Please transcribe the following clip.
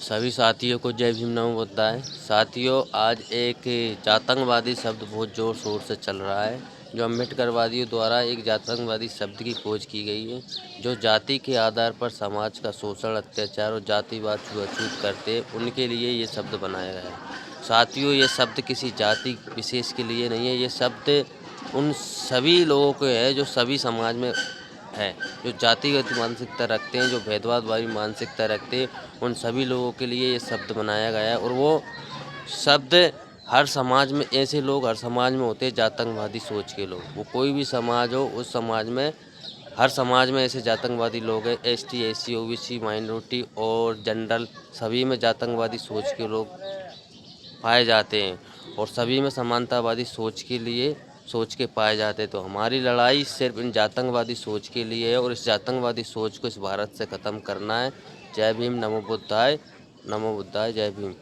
सभी साथियों को जय भीम नमो बुद्धाय। साथियों, आज एक जातंकवादी शब्द बहुत ज़ोर शोर से चल रहा है। जो अम्बेडकरवादियों द्वारा एक जातंकवादी शब्द की खोज की गई है, जो जाति के आधार पर समाज का शोषण, अत्याचार और जातिवाद छुआछूत करते हैं, उनके लिए ये शब्द बनाया गया है। साथियों, ये शब्द किसी जाति विशेष के लिए नहीं है। ये शब्द उन सभी लोगों के है जो सभी समाज में है, जो जातिगत मानसिकता रखते हैं, जो भेदभाववादी मानसिकता रखते हैं, उन सभी लोगों के लिए ये शब्द बनाया गया है। और वो शब्द हर समाज में ऐसे लोग हर समाज में होते हैं, जातंकवादी सोच के लोग। वो कोई भी समाज हो, उस समाज में हर समाज में ऐसे जातंकवादी लोग हैं। एसटी, एससी, ओबीसी, माइनॉरिटी और जनरल सभी में जातंकवादी सोच के लोग पाए जाते हैं और सभी में समानतावादी सोच के पाए जाते हैं। तो हमारी लड़ाई सिर्फ इन जातंकवादी सोच के लिए है और इस जातंकवादी सोच को इस भारत से ख़त्म करना है। जय भीम, नमो बुद्धाय, जय भीम।